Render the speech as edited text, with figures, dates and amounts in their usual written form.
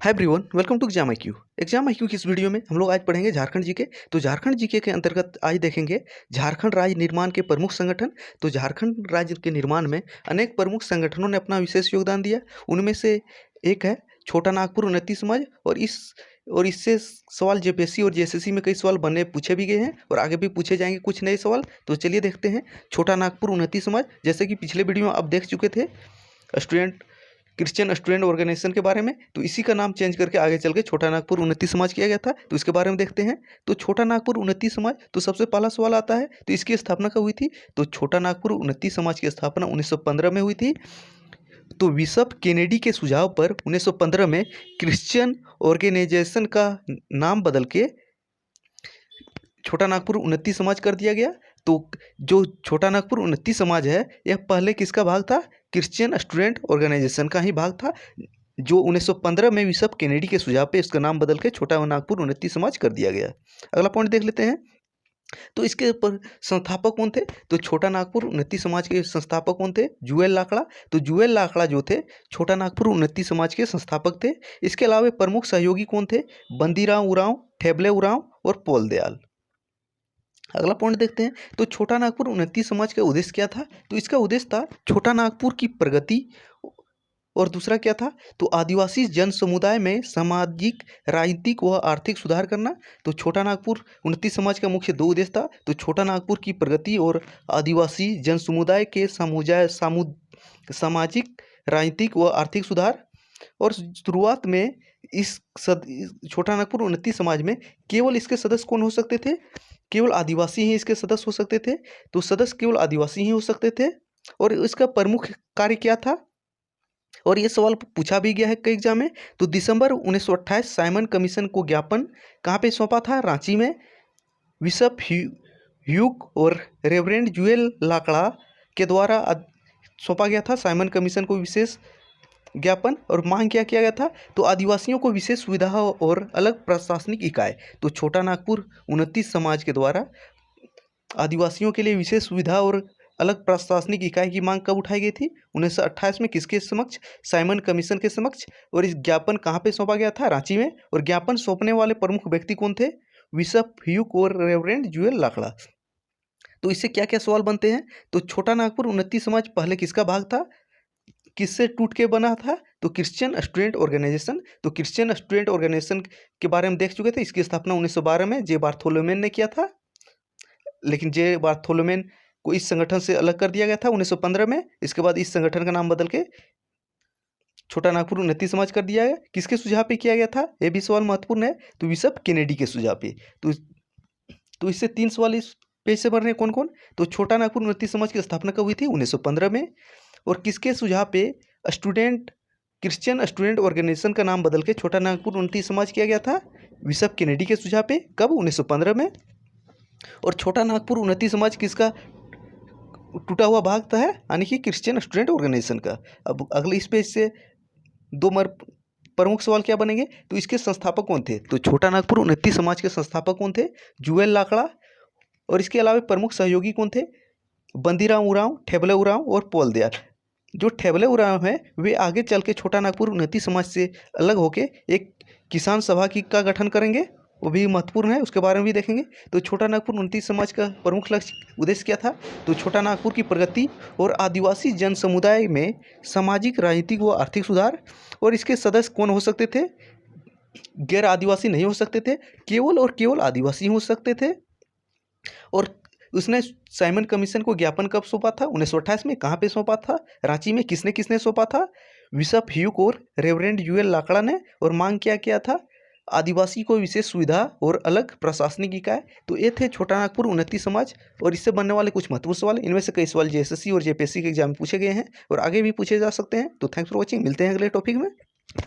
Hi everyone, welcome to exam I Q की इस video में हम लोग आज पढ़ेंगे झारखंड जीके। तो झारखंड जीके के अंतर्गत आज देखेंगे झारखंड राज्य निर्माण के प्रमुख संगठन। तो झारखंड राज्य के निर्माण में अनेक प्रमुख संगठनों ने अपना विशेष योगदान दिया। उनमें से एक है छोटा नागपुर उन्नति समाज। और इससे सवाल जेपीएससी और जेएसएससी में कई सवाल बने पूछे भी गए हैं और आगे भी पूछे जाएंगे कुछ नए सवाल। तो चलिए देखते हैं छोटा नागपुर उन्नति समाज। जैसे कि पिछले वीडियो में आप देख चुके थे क्रिश्चियन स्टूडेंट ऑर्गेनाइजेशन के बारे में, तो इसी का नाम चेंज करके आगे चल के छोटा नागपुर उन्नति समाज किया गया था। तो इसके बारे में देखते हैं। तो छोटा नागपुर उन्नति समाज, तो सबसे पहला सवाल आता है तो इसकी स्थापना कब हुई थी। तो छोटा नागपुर उन्नति समाज की स्थापना 1915 में हुई थी। तो बिशप केनेडी के सुझाव पर 1915 में क्रिश्चियन ऑर्गेनाइजेशन का नाम बदल के छोटा नागपुर उन्नति समाज कर दिया गया। तो जो छोटा नागपुर उन्नति समाज है यह पहले किसका भाग था? क्रिश्चियन स्टूडेंट ऑर्गेनाइजेशन का ही भाग था, जो 1915 में बिशप केनेडी के सुझाव पे इसका नाम बदल के छोटा नागपुर उन्नति समाज कर दिया गया। अगला पॉइंट देख लेते हैं। तो इसके ऊपर संस्थापक कौन थे? तो छोटा नागपुर उन्नति समाज के संस्थापक कौन थे? जुएल लाकड़ा। तो जुएल लाकड़ा जो थे छोटा नागपुर उन्नति समाज के संस्थापक थे। इसके अलावा प्रमुख सहयोगी कौन थे? बंदीराव उरांव, ठेबले उरांव और पोल दयाल। अगला पॉइंट देखते हैं। तो छोटा नागपुर उन्नति समाज का उद्देश्य क्या था? तो इसका उद्देश्य था छोटा नागपुर की प्रगति, और दूसरा क्या था? तो आदिवासी जन समुदाय में सामाजिक, राजनीतिक व आर्थिक सुधार करना। तो छोटा नागपुर उन्नति समाज का मुख्य दो उद्देश्य था। तो छोटा नागपुर की प्रगति और आदिवासी जन समुदाय के सामाजिक, राजनीतिक व आर्थिक सुधार। और शुरुआत में छोटा नागपुर उन्नति समाज में केवल इसके सदस्य कौन हो सकते थे? केवल आदिवासी ही इसके सदस्य हो सकते थे। तो सदस्य केवल आदिवासी ही हो सकते थे। और इसका प्रमुख कार्य क्या था? और ये सवाल पूछा भी गया है कई एग्जाम में। तो दिसंबर 1928 साइमन कमीशन को ज्ञापन कहाँ पे सौंपा था? रांची में। बिशप ह्यूक और रेवरेंड जुएल लाकड़ा के द्वारा सौंपा गया था साइमन कमीशन को विशेष ज्ञापन। और मांग क्या किया गया था? तो आदिवासियों को विशेष सुविधा और अलग प्रशासनिक इकाई। तो छोटा नागपुर उन्नति समाज के द्वारा आदिवासियों के लिए विशेष सुविधा और अलग प्रशासनिक इकाई की मांग कब उठाई गई थी? 1928 में। किसके समक्ष? साइमन कमीशन के समक्ष। और इस ज्ञापन कहाँ पे सौंपा गया था? रांची में। और ज्ञापन सौंपने वाले प्रमुख व्यक्ति कौन थे? बिशप ह्यूक और रेवरेंड जुएल लाकड़ा। तो इससे क्या क्या सवाल बनते हैं? तो छोटा नागपुर उन्नति समाज पहले किसका भाग था? किससे टूट के बना था? तो क्रिश्चियन स्टूडेंट ऑर्गेनाइजेशन। तो क्रिश्चियन स्टूडेंट ऑर्गेनाइजेशन के बारे में देख चुके थे। इसकी स्थापना 1912 में जे बार्थोलोमेन ने किया था। लेकिन जे बार्थोलोमेन को इस संगठन से अलग कर दिया गया था 1915 में। इसके बाद इस संगठन का नाम बदल के छोटा नागपुर उन्नति समाज कर दिया गया। किसके सुझाव पे किया गया था? यह भी सवाल महत्वपूर्ण है। तो बिशप केनेडी के सुझाव पे। तो इससे 3 सवाल इस पेज से बन रहे हैं। कौन कौन? तो छोटा नागपुर उन्नति समाज की स्थापना कब हुई थी? 1915 में। और किसके सुझाव पे क्रिश्चियन स्टूडेंट ऑर्गेनाइजेशन का नाम बदल के छोटा नागपुर उन्नति समाज किया गया था? बिशप केनेडी के सुझाव पे। कब? 1915 में। और छोटा नागपुर उन्नति समाज किसका टूटा हुआ भाग था है? यानी कि क्रिश्चियन स्टूडेंट ऑर्गेनाइजेशन का। अब अगले इस पेज से प्रमुख सवाल क्या बनेंगे? तो इसके संस्थापक कौन थे? तो छोटा नागपुर उन्नति समाज के संस्थापक कौन थे? जुएल लाकड़ा। और इसके अलावा प्रमुख सहयोगी कौन थे? बंदीराव उरांव, ठेबले उरांव और पोल दयाल। जो ठेबले उरांव हैं वे आगे चल के छोटा नागपुर उन्नति समाज से अलग होके एक किसान सभा का गठन करेंगे, वो भी महत्वपूर्ण है, उसके बारे में भी देखेंगे। तो छोटा नागपुर उन्नति समाज का प्रमुख लक्ष्य, उद्देश्य क्या था? तो छोटा नागपुर की प्रगति और आदिवासी जन समुदाय में सामाजिक, राजनीतिक व आर्थिक सुधार। और इसके सदस्य कौन हो सकते थे? गैर आदिवासी नहीं हो सकते थे, केवल और केवल आदिवासी हो सकते थे। और उसने साइमन कमीशन को ज्ञापन कब सौंपा था? 1928 में। कहाँ पे सौंपा था? रांची में। किसने किसने सौंपा था? बिशप ह्यूक और रेवरेंड जुएल लाकड़ा ने। और मांग क्या किया था? आदिवासी को विशेष सुविधा और अलग प्रशासनिक इकाई। तो ये थे छोटा नागपुर उन्नति समाज। और इससे बनने वाले कुछ महत्वपूर्ण सवाल, इनमें से कई सवाल जेएसएससी और जेपीएससी के एग्जाम में पूछे गए हैं और आगे भी पूछे जा सकते हैं। तो थैंक्स फॉर वॉचिंग। मिलते हैं अगले टॉपिक में।